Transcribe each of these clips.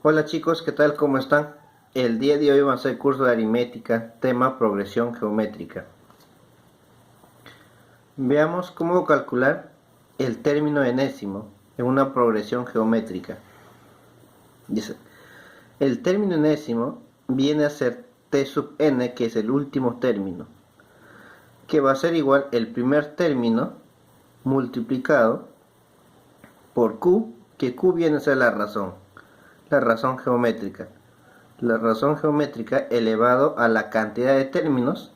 Hola chicos, ¿qué tal? ¿Cómo están? El día de hoy vamos a hacer curso de aritmética, tema progresión geométrica. Veamos cómo calcular el término enésimo en una progresión geométrica. Dice, el término enésimo viene a ser t sub n, que es el último término, que va a ser igual el primer término multiplicado por q, que q viene a ser la razón geométrica. La razón geométrica elevado a la cantidad de términos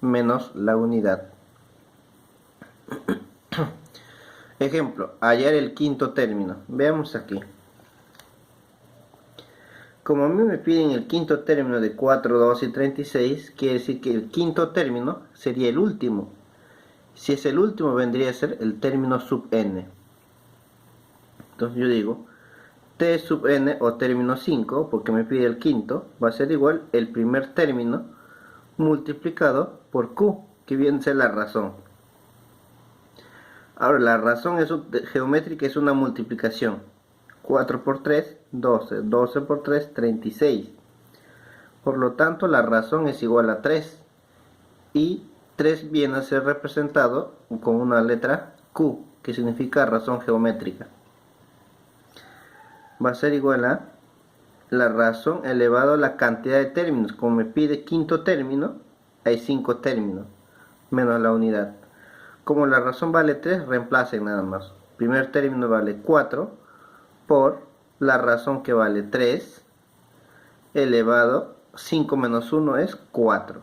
menos la unidad. Ejemplo, hallar el quinto término. Veamos aquí. Como a mí me piden el quinto término de 4, 2 y 36, quiere decir que el quinto término sería el último. Si es el último, vendría a ser el término sub n. Entonces yo digo, t sub n o término 5, porque me pide el quinto, va a ser igual el primer término multiplicado por q, que viene a ser la razón. Ahora, la razón geométrica es una multiplicación. 4 por 3, 12. 12 por 3, 36. Por lo tanto, la razón es igual a 3. Y 3 viene a ser representado con una letra Q, que significa razón geométrica. Va a ser igual a la razón elevado a la cantidad de términos. Como me pide quinto término, hay 5 términos, menos la unidad. Como la razón vale 3, reemplacen nada más. Primer término vale 4 por la razón, que vale 3, elevado 5 menos 1 es 4.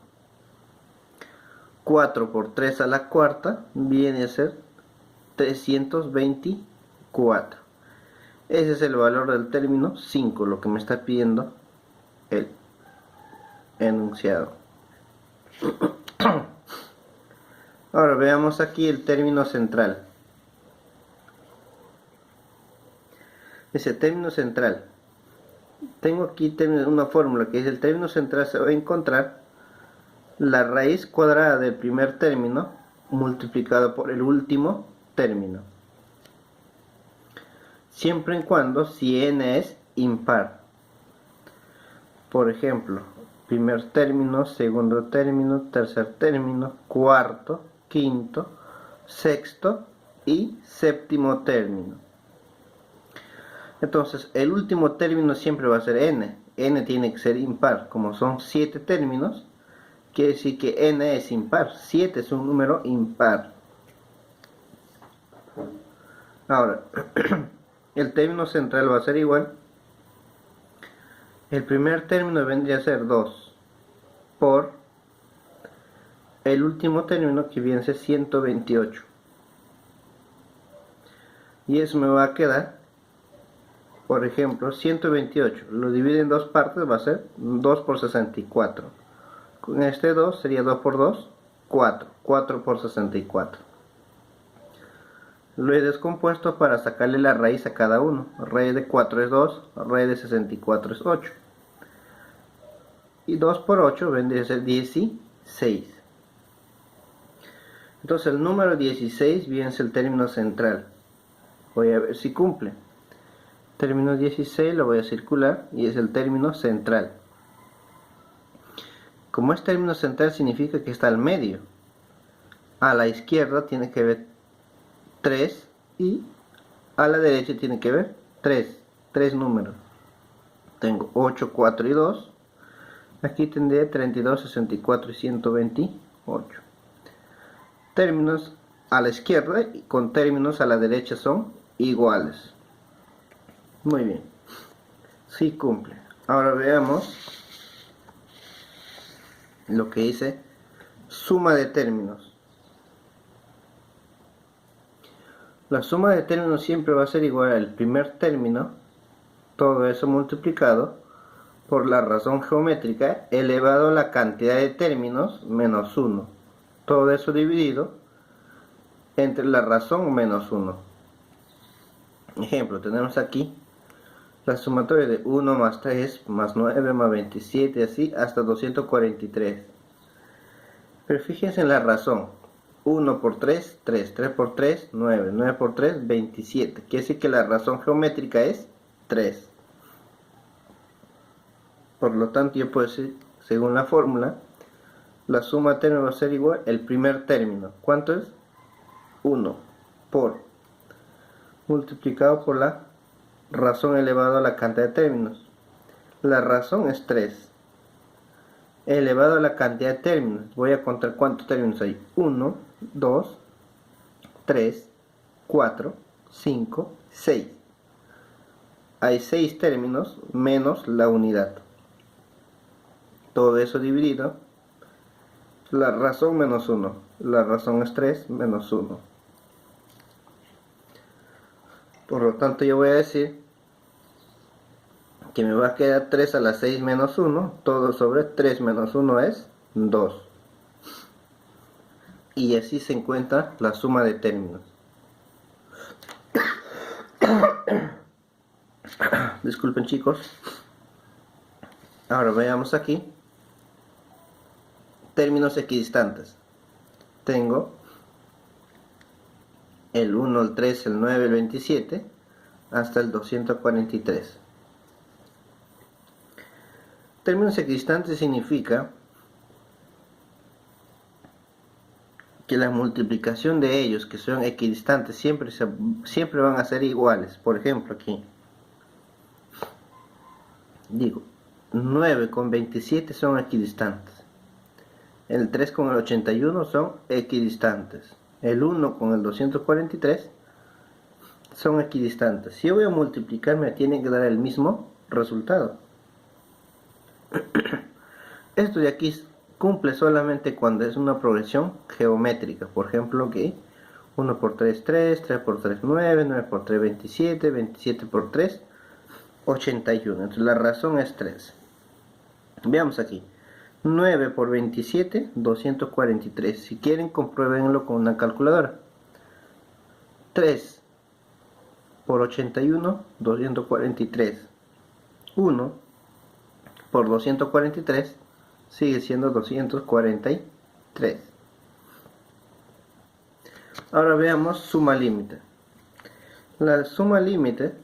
4 por 3 a la cuarta viene a ser 324. Ese es el valor del término 5, lo que me está pidiendo el enunciado. Ahora veamos aquí el término central. Ese término central. Tengo aquí una fórmula que es el término central. Se va a encontrar la raíz cuadrada del primer término multiplicado por el último término. Siempre y cuando si n es impar. Por ejemplo, primer término, segundo término, tercer término, cuarto, quinto, sexto y séptimo término. Entonces, el último término siempre va a ser n. N tiene que ser impar. Como son 7 términos, quiere decir que n es impar. 7 es un número impar. Ahora, el término central va a ser igual. El primer término vendría a ser 2 por el último término, que viene a ser 128. Y eso me va a quedar, por ejemplo, 128. Lo divido en dos partes, va a ser 2 por 64. Con este 2 sería 2 por 2, 4. 4 por 64. Lo he descompuesto para sacarle la raíz a cada uno. Raíz de 4 es 2, raíz de 64 es 8. Y 2 por 8 vendría a ser 16. Entonces el número 16 viene a ser el término central. Voy a ver si cumple. Término 16 lo voy a circular y es el término central. Como es término central, significa que está al medio. A la izquierda tiene que ver 3 y a la derecha tiene que ver 3. 3 números. Tengo 8, 4 y 2. Aquí tendré 32, 64 y 128. Términos a la izquierda y con términos a la derecha son iguales. Muy bien. Sí cumple. Ahora veamos lo que dice suma de términos. La suma de términos siempre va a ser igual al primer término, todo eso multiplicado por la razón geométrica elevado a la cantidad de términos menos 1. Todo eso dividido entre la razón menos 1. Ejemplo, tenemos aquí la sumatoria de 1 más 3 más 9 más 27, así hasta 243. Pero fíjense en la razón. 1 por 3, 3. 3 por 3, 9. 9 por 3, 27. Quiere decir que la razón geométrica es 3. Por lo tanto, yo puedo decir, según la fórmula, la suma de términos va a ser igual el primer término. ¿Cuánto es? 1 por multiplicado por la razón elevado a la cantidad de términos. La razón es 3 elevado a la cantidad de términos. Voy a contar cuántos términos hay. 1, 2, 3, 4, 5, 6. Hay 6 términos menos la unidad. Todo eso dividido. La razón menos 1. La razón es 3 menos 1. Por lo tanto, yo voy a decir que me va a quedar 3 a la 6 menos 1. Todo sobre 3 menos 1 es 2. Y así se encuentra la suma de términos. Disculpen, chicos. Ahora veamos aquí. Términos equidistantes. Tengo el 1, el 3, el 9, el 27 hasta el 243. Términos equidistantes significa que la multiplicación de ellos, que son equidistantes, siempre van a ser iguales. Por ejemplo, aquí digo 9 con 27 son equidistantes, el 3 con el 81 son equidistantes, el 1 con el 243 son equidistantes. Si yo voy a multiplicar, me tiene que dar el mismo resultado. Esto de aquí cumple solamente cuando es una progresión geométrica. Por ejemplo, aquí 1 por 3, 3, 3 por 3, 9, 9 por 3, 27, 27 por 3, 81. Entonces la razón es 3. Veamos aquí. 9 por 27, 243. Si quieren, compruébenlo con una calculadora. 3 por 81, 243. 1 por 243 sigue siendo 243. Ahora veamos suma límite. La suma límite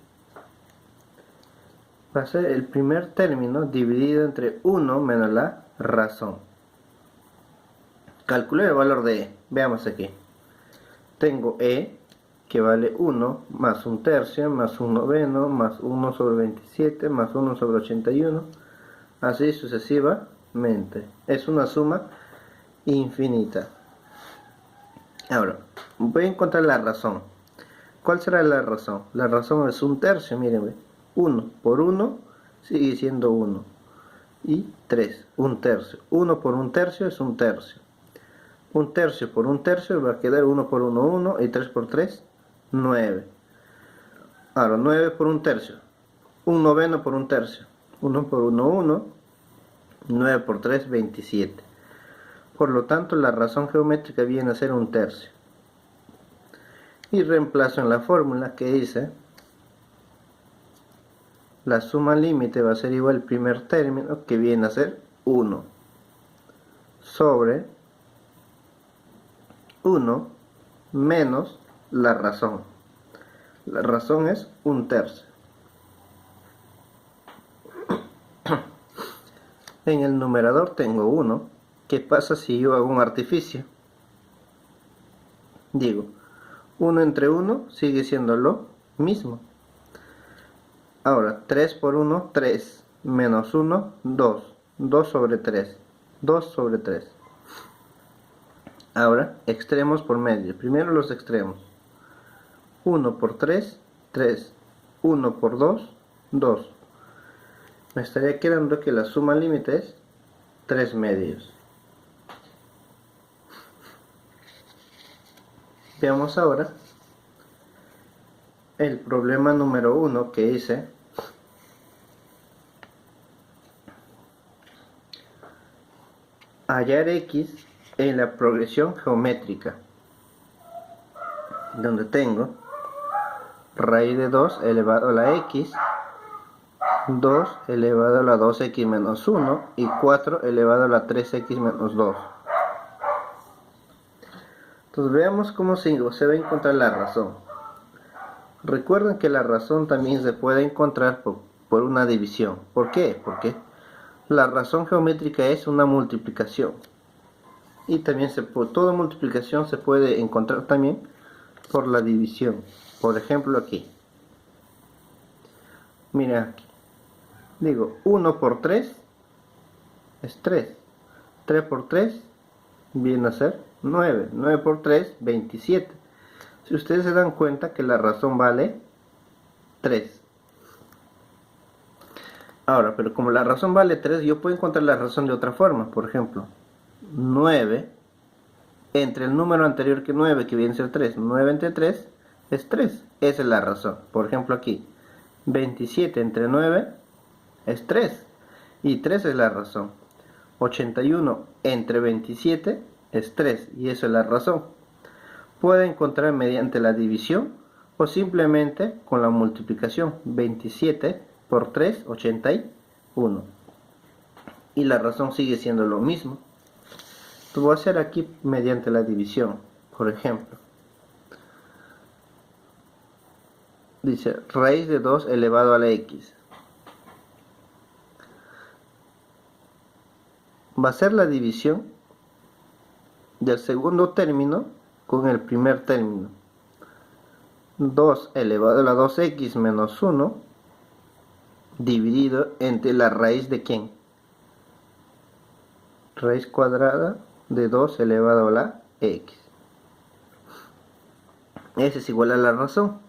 va a ser el primer término dividido entre 1 menos la razón. Calculé el valor de e. Veamos aquí. Tengo e que vale 1 más 1/3 más 1/9 más 1 sobre 27 más 1 sobre 81, así sucesivamente. Es una suma infinita. Ahora voy a encontrar la razón. ¿Cuál será la razón? La razón es 1/3. Miren, 1 por 1 sigue siendo 1 y 3, 1/3. 1 por 1/3 es 1/3. 1/3 por 1/3 va a quedar 1 por 1, 1 y 3 por 3, 9. Ahora 9 por 1/3, 1/9 por 1/3, 1 por 1, 1, 9 por 3, 27. Por lo tanto, la razón geométrica viene a ser 1/3. Y reemplazo en la fórmula que dice la suma límite va a ser igual al primer término, que viene a ser 1 sobre 1 menos la razón. La razón es 1/3. En el numerador tengo 1. ¿Qué pasa si yo hago un artificio? Digo, 1 entre 1 sigue siendo lo mismo. Ahora, 3 por 1, 3, menos 1, 2, 2 sobre 3, 2 sobre 3. Ahora, extremos por medio. Primero los extremos. 1 por 3, 3. 1 por 2, 2. Me estaría quedando que la suma límite es 3 medios. Veamos ahora el problema número 1, que dice hallar x en la progresión geométrica, donde tengo raíz de 2 elevado a la x, 2 elevado a la 2x menos 1 y 4 elevado a la 3x menos 2. Entonces veamos cómo se va a encontrar la razón. Recuerden que la razón también se puede encontrar por una división. ¿Por qué? Porque la razón geométrica es una multiplicación. Y también toda multiplicación se puede encontrar también por la división. Por ejemplo aquí. Mira aquí. Digo 1 por 3 es 3. 3 por 3 viene a ser 9. 9 por 3, 27. Si ustedes se dan cuenta que la razón vale 3. Ahora, pero como la razón vale 3, yo puedo encontrar la razón de otra forma. Por ejemplo, 9 entre el número anterior que 9, que viene a ser 3. 9 entre 3 es 3. Esa es la razón. Por ejemplo aquí, 27 entre 9 es 3. Y 3 es la razón. 81 entre 27 es 3. Y eso es la razón. Puede encontrar mediante la división o simplemente con la multiplicación. 27 por 3, 81. Y la razón sigue siendo lo mismo. Lo voy a hacer aquí mediante la división. Por ejemplo, dice raíz de 2 elevado a la x. Va a ser la división del segundo término con el primer término. 2 elevado a la 2x menos 1 dividido entre la raíz de ¿quién? Raíz cuadrada de 2 elevado a la x. Ese es igual a la razón.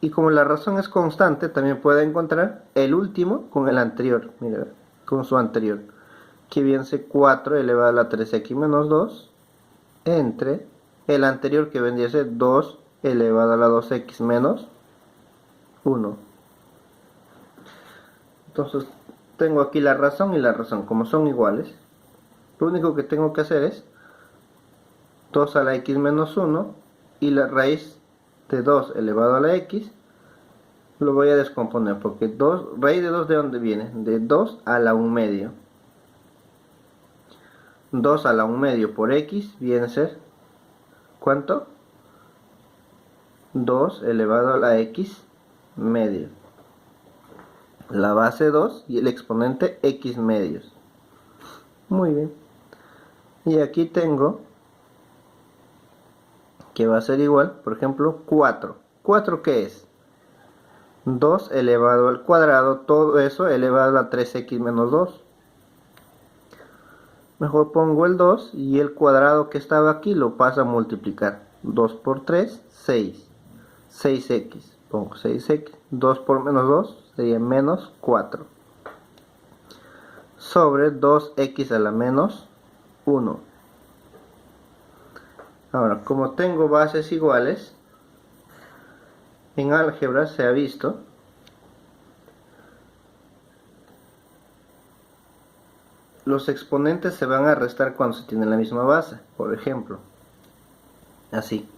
Y como la razón es constante, también puede encontrar el último con el anterior. Mira, con su anterior. Que viene a ser 4 elevado a la 3x menos 2 entre el anterior que vendría a ser 2 elevado a la 2x menos 1. Entonces tengo aquí la razón y la razón. Como son iguales, lo único que tengo que hacer es 2 a la x menos 1 y la raíz de 2 elevado a la x lo voy a descomponer, porque raíz de 2 ¿de dónde viene? De 2 a la 1 medio. 2 a la 1 medio por x viene a ser ¿cuánto? 2 elevado a la x medio. La base 2 y el exponente x medios. Muy bien. Y aquí tengo que va a ser igual, por ejemplo, 4. ¿4 qué es? 2 elevado al cuadrado, todo eso elevado a la 3x menos 2. Mejor pongo el 2 y el cuadrado que estaba aquí lo paso a multiplicar. 2 por 3, 6. 6x. Pongo 6x. 2 por menos 2 sería menos 4. Sobre 2x a la menos 1. Ahora, como tengo bases iguales, en álgebra se ha visto los exponentes se van a restar cuando se tiene la misma base. Por ejemplo, así.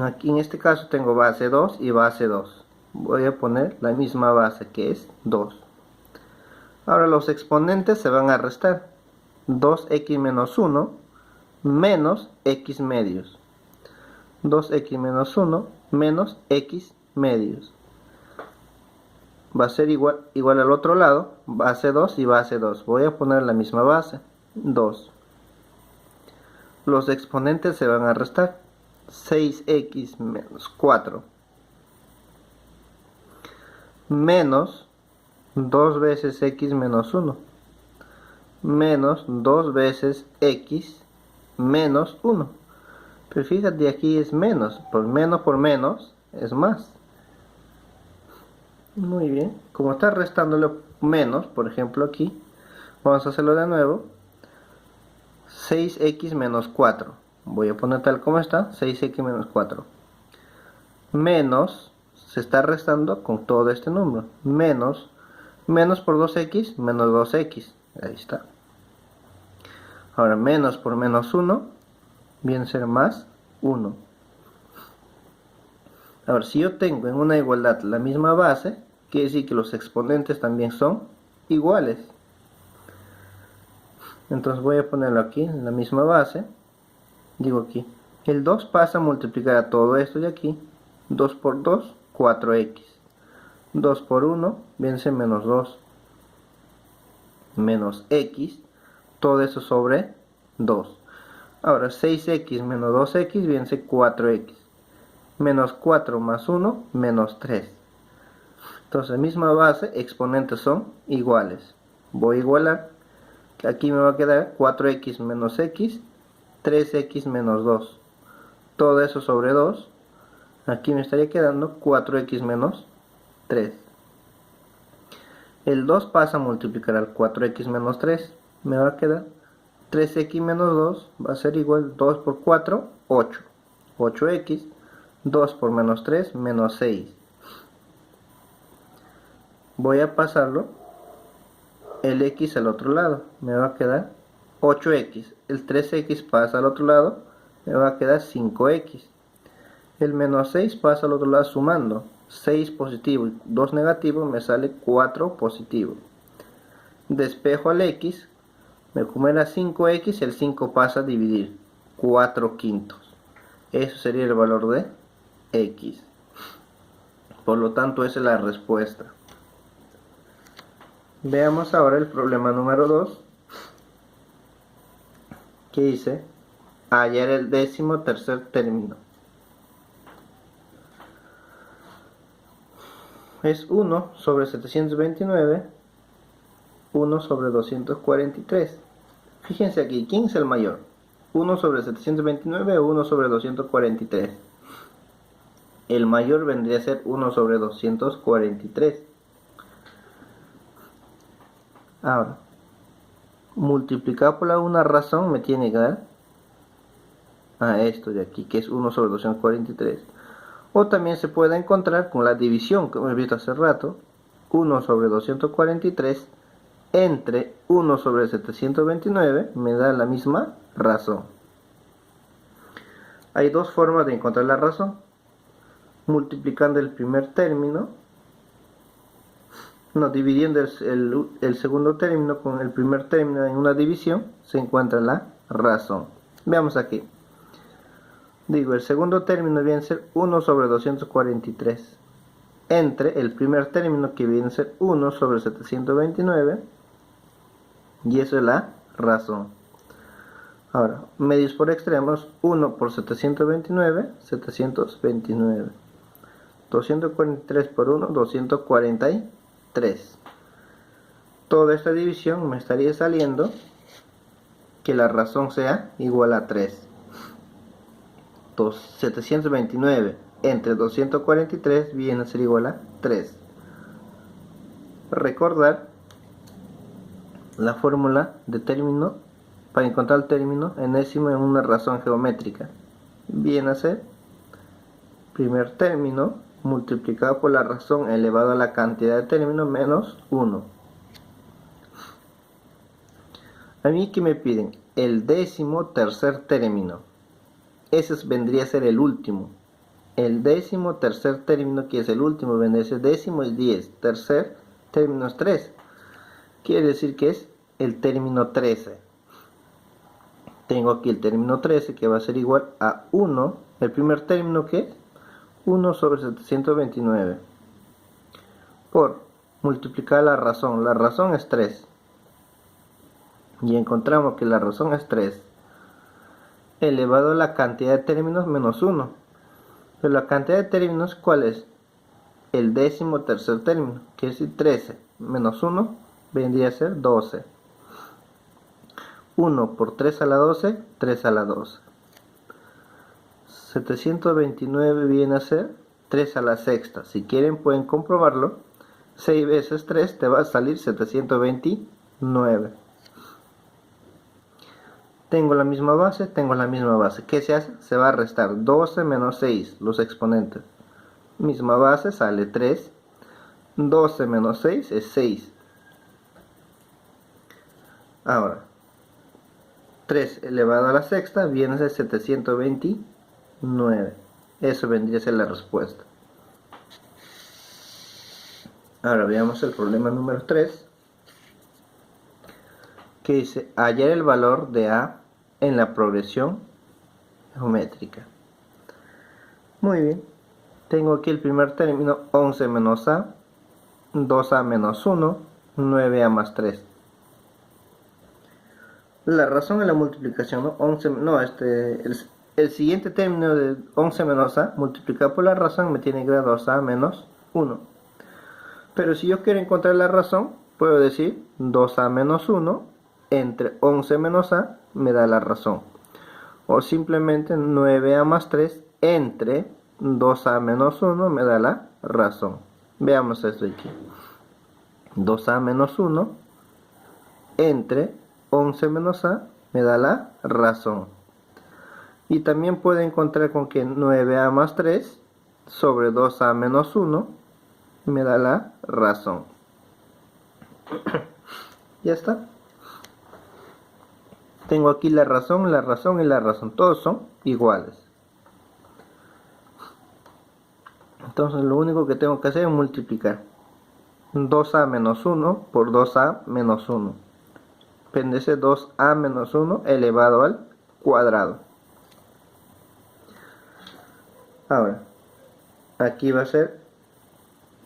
Aquí en este caso tengo base 2 y base 2. Voy a poner la misma base que es 2. Ahora los exponentes se van a restar. 2x menos 1 menos x medios. 2x menos 1 menos x medios. Va a ser igual al otro lado, base 2 y base 2. Voy a poner la misma base, 2. Los exponentes se van a restar. 6x menos 4 menos 2 veces x menos 1 menos 2 veces x menos 1. Pero fíjate, aquí es menos por menos es más. Muy bien, como está restándole menos, por ejemplo aquí, vamos a hacerlo de nuevo. 6x menos 4. Voy a poner tal como está, 6x menos 4. Menos, se está restando con todo este número. Menos por 2x, menos 2x. Ahí está. Ahora, menos por menos 1, viene a ser más 1. Ahora, si yo tengo en una igualdad la misma base, quiere decir que los exponentes también son iguales. Entonces voy a ponerlo aquí en la misma base. Digo aquí, el 2 pasa a multiplicar a todo esto de aquí. 2 por 2, 4x. 2 por 1, viene a ser menos 2. menos x, todo eso sobre 2. Ahora 6x menos 2x viene a ser 4x. Menos 4 más 1, menos 3. Entonces, misma base, exponentes son iguales. Voy a igualar. Aquí me va a quedar 4x menos x, 3x menos 2. Todo eso sobre 2. Aquí me estaría quedando 4x menos 3. El 2 pasa a multiplicar al 4x menos 3. Me va a quedar 3x menos 2 va a ser igual 2 por 4, 8. 8x, 2 por menos 3, menos 6. Voy a pasarlo el x al otro lado. Me va a quedar 8x. El 3x pasa al otro lado. Me va a quedar 5x. El menos 6 pasa al otro lado sumando. 6 positivo y 2 negativo me sale 4 positivo. Despejo al x. Como era 5x, el 5 pasa a dividir. 4 quintos. Eso sería el valor de x. Por lo tanto, esa es la respuesta. Veamos ahora el problema número 2, que dice hallar el 13º término. Es 1 sobre 729, 1 sobre 243. Fíjense aquí, ¿quién es el mayor? 1 sobre 729 o 1 sobre 243. El mayor vendría a ser 1 sobre 243. Ahora, multiplicado por una razón me tiene que dar a esto de aquí, que es 1 sobre 243. O también se puede encontrar con la división que hemos visto hace rato, 1 sobre 243 entre 1 sobre 729 me da la misma razón. Hay dos formas de encontrar la razón. Multiplicando el primer término, dividiendo el segundo término con el primer término en una división, se encuentra la razón. Veamos aquí. El segundo término viene a ser 1 sobre 243 entre el primer término, que viene a ser 1 sobre 729, y eso es la razón. Ahora, medios por extremos, 1 por 729, 729. 243 por 1, 243. Toda esta división me estaría saliendo que la razón sea igual a 3. 729 entre 243 viene a ser igual a 3. Recordar la fórmula de término para encontrar el término enésimo en una razón geométrica. Viene a ser primer término multiplicado por la razón elevado a la cantidad de términos menos 1. A mí que me piden el 13º término. Ese vendría a ser el último. El 13º término, que es el último, vendría a ser décimo es 10. Tercer término es 3. Quiere decir que es el término 13. Tengo aquí el término 13, que va a ser igual a 1. El primer término, que es 1 sobre 729. Por multiplicar la razón. La razón es 3. Y encontramos que la razón es 3. Elevado a la cantidad de términos menos 1. Pero la cantidad de términos, ¿cuál es? El 13º término, que es 13 menos 1, vendría a ser 12. 1 por 3 a la 12, 3 a la 12. 729 viene a ser 3 a la sexta. Si quieren pueden comprobarlo. 6 veces 3 te va a salir 729. Tengo la misma base. ¿Qué se hace? Se va a restar 12 menos 6, los exponentes. Misma base, sale 3. 12 menos 6 es 6. Ahora, 3 elevado a la sexta viene a ser 729. Eso vendría a ser la respuesta. Ahora veamos el problema número 3. Que dice hallar el valor de A en la progresión geométrica. Muy bien, tengo aquí el primer término, 11 menos A, 2A menos 1, 9A más 3. la razón es la multiplicación, ¿no? 11, no, el siguiente término de 11 menos a multiplicado por la razón me tiene que dar 2a menos 1. Pero si yo quiero encontrar la razón, puedo decir 2a menos 1 entre 11 menos a me da la razón. O simplemente 9a más 3 entre 2a menos 1 me da la razón. Veamos esto aquí. 2a menos 1 entre 11 menos a me da la razón. Y también puedo encontrar con que 9a más 3 sobre 2a menos 1 me da la razón. Ya está. Tengo aquí la razón y la razón. Todos son iguales. Entonces lo único que tengo que hacer es multiplicar 2a menos 1 por 2a menos 1. Pendice 2a menos 1 elevado al cuadrado. Ahora, aquí va a ser,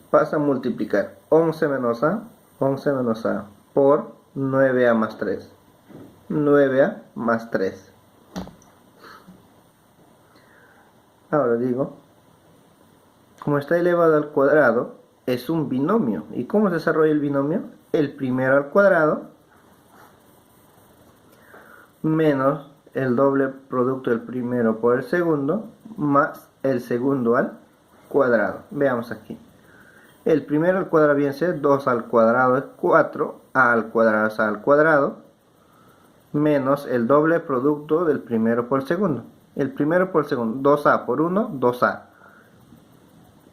pasa a multiplicar 11 menos a por 9a más 3. 9a más 3. Ahora digo, como está elevado al cuadrado, es un binomio. ¿Y cómo se desarrolla el binomio? El primero al cuadrado menos el doble producto del primero por el segundo más el segundo al cuadrado. Veamos aquí. El primero al cuadrado viene a ser 2 al cuadrado es 4, a al cuadrado es a al cuadrado, menos el doble producto del primero por el segundo. El primero por el segundo, 2a por 1, 2a.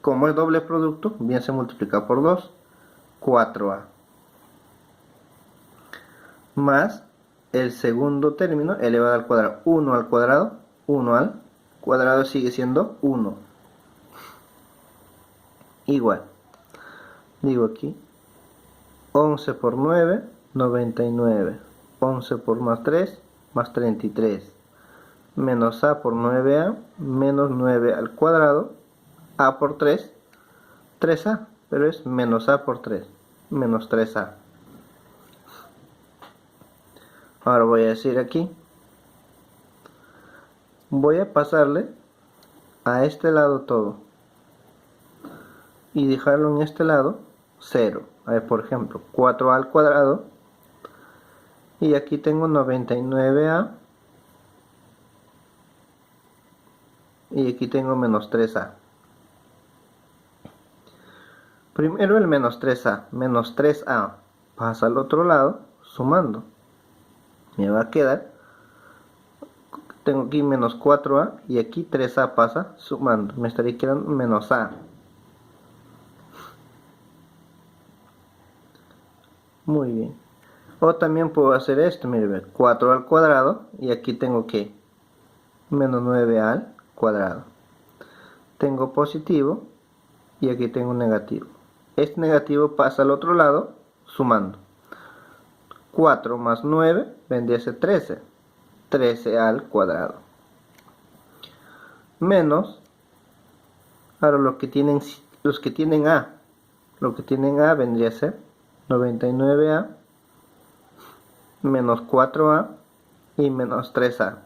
Como es doble producto, bien se multiplica por 2, 4a. Más el segundo término elevado al cuadrado, 1 al cuadrado sigue siendo 1. Igual. Digo aquí, 11 por 9, 99. 11 por más 3, más 33. Menos a por 9a, menos 9 al cuadrado. A por 3, 3a. Pero es menos a por 3, menos 3a. Ahora voy a decir aquí, voy a pasarle a este lado todo y dejarlo en este lado 0. A ver, por ejemplo, 4a al cuadrado y aquí tengo 99a y aquí tengo menos 3a. Primero el menos 3a pasa al otro lado sumando. Me va a quedar, tengo aquí menos 4a y aquí 3a pasa sumando, me estaría quedando menos a. Muy bien. O también puedo hacer esto, mire, 4 al cuadrado y aquí tengo que menos 9 al cuadrado. Tengo positivo y aquí tengo negativo. Este negativo pasa al otro lado sumando. 4 más 9 vendría a ser 13. 13 al cuadrado. Menos, ahora los que tienen a. Lo que tienen a vendría a ser 99a menos 4a y menos 3a.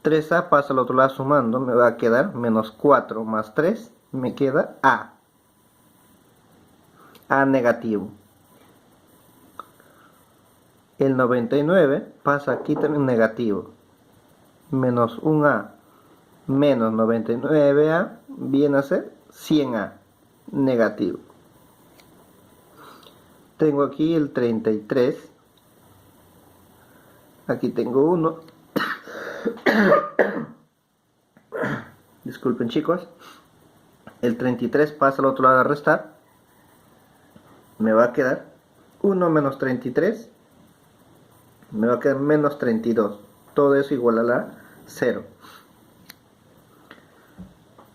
3a pasa al otro lado sumando, me va a quedar menos 4 más 3, me queda a. A negativo. El 99 pasa aquí también negativo. Menos 1a menos 99a viene a ser 100a negativo. Tengo aquí el 33. Aquí tengo 1. Disculpen chicos. El 33 pasa al otro lado a restar. Me va a quedar 1 menos 33. Me va a quedar menos 32. Todo eso igual a la 0.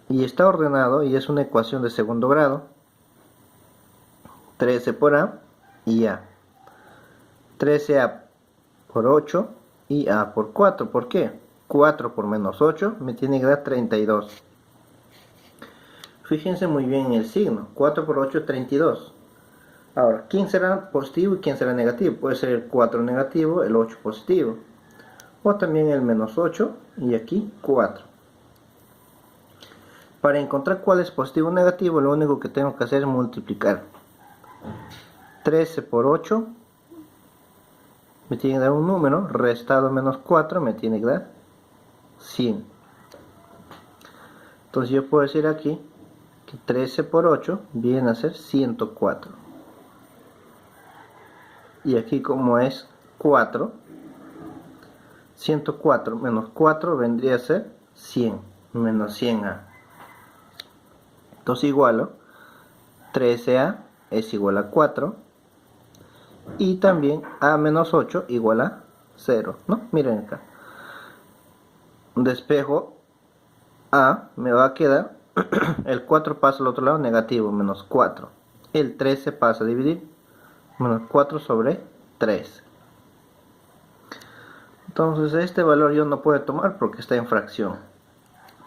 Y está ordenado y es una ecuación de segundo grado. 13 por a y a. 13a por 8 y a por 4. ¿Por qué? 4 por menos 8 me tiene que dar 32. Fíjense muy bien en el signo. 4 por 8 es 32. Ahora, ¿quién será positivo y quién será negativo? Puede ser el 4 negativo, el 8 positivo. O también el menos 8 y aquí 4. Para encontrar cuál es positivo o negativo, lo único que tengo que hacer es multiplicar. 13 por 8 me tiene que dar un número, restado menos 4 me tiene que dar 100. Entonces yo puedo decir aquí que 13 por 8 viene a ser 104. Y aquí como es 4, 104 menos 4 vendría a ser 100, menos 100A. Entonces igualo 13A es igual a 4 y también A menos 8 igual a 0, ¿no? Miren acá. Despejo A, me va a quedar el 4 pasa al otro lado, negativo, menos 4. El 13 pasa a dividir, menos 4 sobre 3. Entonces este valor yo no puedo tomar porque está en fracción.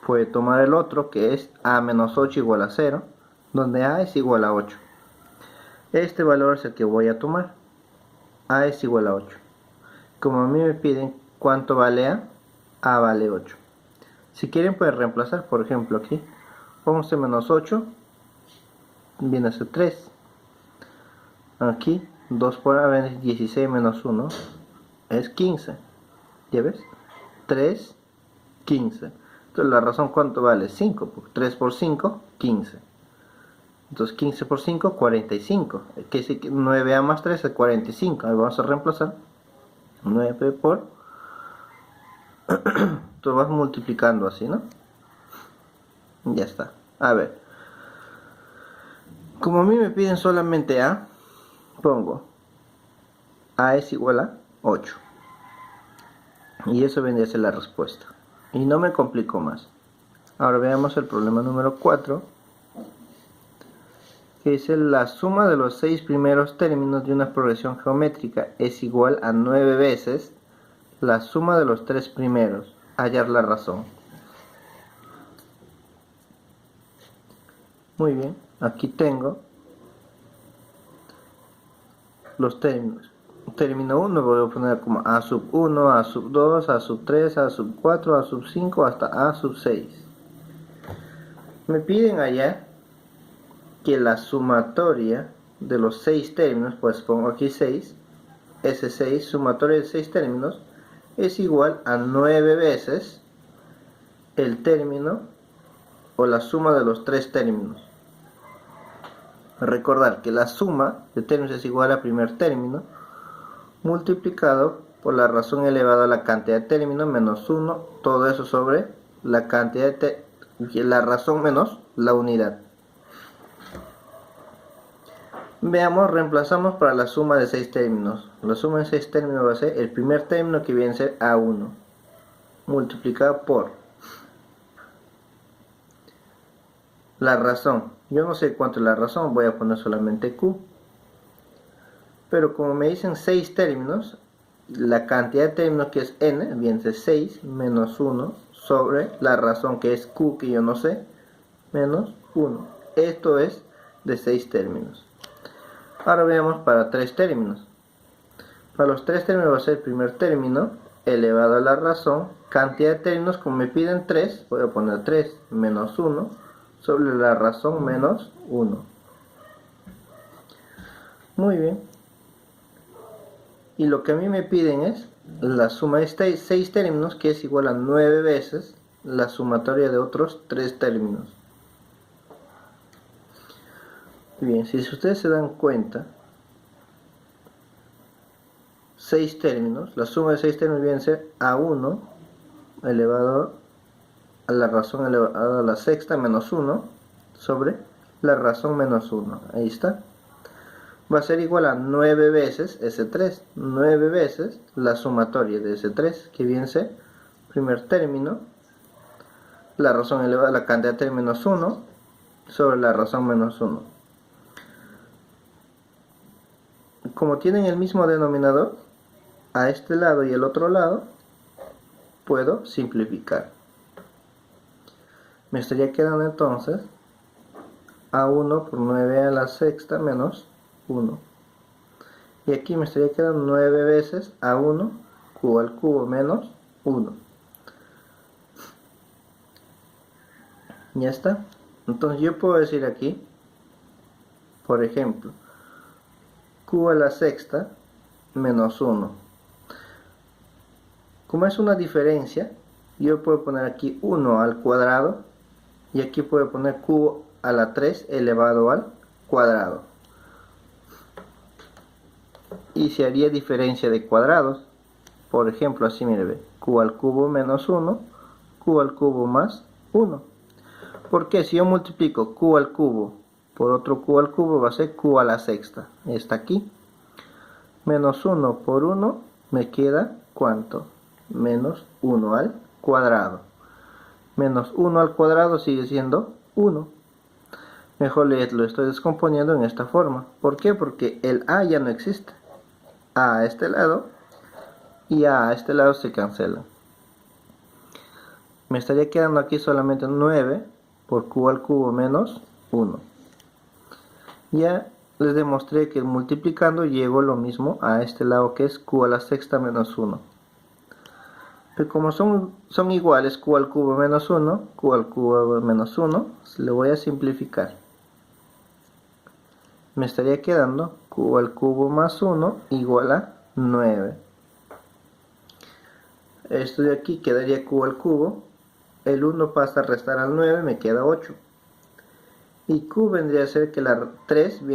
Puede tomar el otro que es A menos 8 igual a 0, donde A es igual a 8. Este valor es el que voy a tomar. A es igual a 8. Como a mí me piden cuánto vale A vale 8. Si quieren pueden reemplazar, por ejemplo aquí, 11 menos 8 viene a ser 3. Aquí 2 por A viene 16 menos 1 es 15. ¿Ya ves? 3, 15. Entonces la razón ¿cuánto vale? 5. 3 por 5, 15. Entonces 15 por 5, 45. Que dice que 9A más 3 es 45. Ahí vamos a reemplazar 9 por... Tú vas multiplicando así, ¿no? Ya está. A ver. Como a mí me piden solamente A, pongo A es igual a 8. Y eso vendría a ser la respuesta. Y no me complico más. Ahora veamos el problema número 4. Que dice la suma de los 6 primeros términos de una progresión geométrica es igual a 9 veces la suma de los 3 primeros. Hallar la razón. Muy bien, aquí tengo los términos. Término 1 voy a poner como A sub 1, A sub 2, A sub 3, A sub 4, A sub 5 hasta A sub 6. Me piden allá que la sumatoria de los 6 términos, pues pongo aquí 6, ese 6, sumatoria de 6 términos, es igual a 9 veces el término o la suma de los 3 términos. Recordar que la suma de términos es igual al primer término multiplicado por la razón elevada a la cantidad de términos menos 1, todo eso sobre la cantidad de la razón menos la unidad. Veamos, reemplazamos para la suma de 6 términos. La suma de 6 términos va a ser el primer término que viene a ser A1 multiplicado por la razón. Yo no sé cuánto es la razón, voy a poner solamente Q. Pero como me dicen 6 términos, la cantidad de términos que es n viene a ser 6 menos 1 sobre la razón que es Q, que yo no sé, menos 1. Esto es de 6 términos. Ahora veamos para 3 términos. Para los 3 términos va a ser el primer término elevado a la razón, cantidad de términos, como me piden 3, voy a poner 3 menos 1 sobre la razón menos 1. Muy bien. Y lo que a mí me piden es la suma de 6 términos, que es igual a 9 veces la sumatoria de otros 3 términos. Bien, si ustedes se dan cuenta, 6 términos, la suma de 6 términos viene a ser A1 elevado a la razón elevada a la sexta menos 1 sobre la razón menos 1. Ahí está. Va a ser igual a 9 veces ese 3, 9 veces la sumatoria de ese 3, que viene a ser primer término, la razón elevada a la cantidad de términos 1 sobre la razón menos 1. Como tienen el mismo denominador, a este lado y el otro lado, puedo simplificar. Me estaría quedando entonces A1 por 9 a la sexta menos 1. Y aquí me estaría quedando 9 veces A1 q al cubo menos 1. Ya está. Entonces yo puedo decir aquí, por ejemplo, q a la sexta menos 1. Como es una diferencia, yo puedo poner aquí 1 al cuadrado y aquí puedo poner q a la 3 elevado al cuadrado. Y se haría diferencia de cuadrados. Por ejemplo, así mire, ve, q al cubo menos 1, q al cubo más 1. Porque si yo multiplico q al cubo por otro q al cubo, va a ser q a la sexta. Está aquí. Menos 1 por 1 me queda, ¿cuánto? Menos 1 al cuadrado. Menos 1 al cuadrado sigue siendo 1. Mejor lo estoy descomponiendo en esta forma. ¿Por qué? Porque el a ya no existe. A a este lado y a este lado se cancelan. Me estaría quedando aquí solamente 9 por q al cubo menos 1. Ya les demostré que multiplicando llego lo mismo a este lado, que es q a la sexta menos 1. Pero como son iguales, q al cubo menos 1, q al cubo menos 1, le voy a simplificar. Me estaría quedando q al cubo más 1 igual a 9. Esto de aquí quedaría q al cubo. El 1 pasa a restar al 9, me queda 8. Y q vendría a ser que la 3 viene